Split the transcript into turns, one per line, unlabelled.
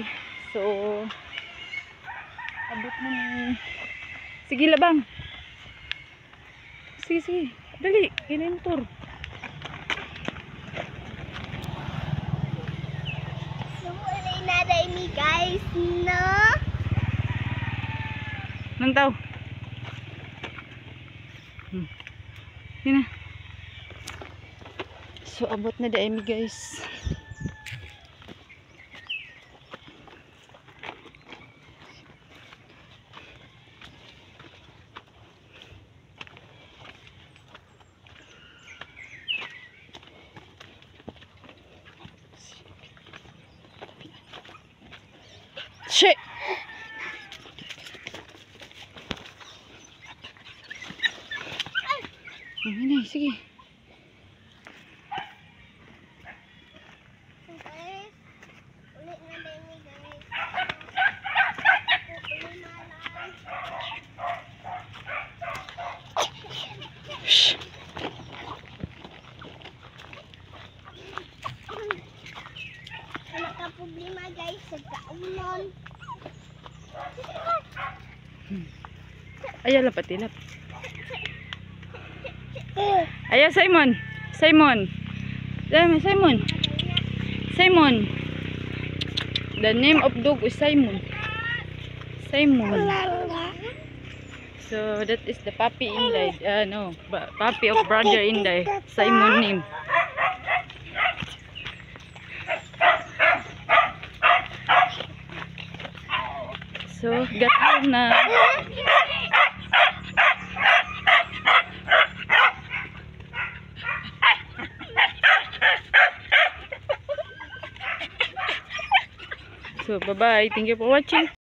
Bye. So, abot na ni... Sige, labang. Sige. Dali. Kinentor.
Sumulay na rin ni guys, no?
Nang tao. Yun na. So, abot na dahil guys. Shit! Hinay, sige.
Ulit na rin ni guys.
Shh!
Wala ka problema guys sa kaunon.
Ayaw lapat ilap. Ayaw, Simon. Simon. The name of dog is Simon. So that is the puppy Inday. No, puppy of brother Inday. Simon name. So got na. So bye bye. Thank you for watching.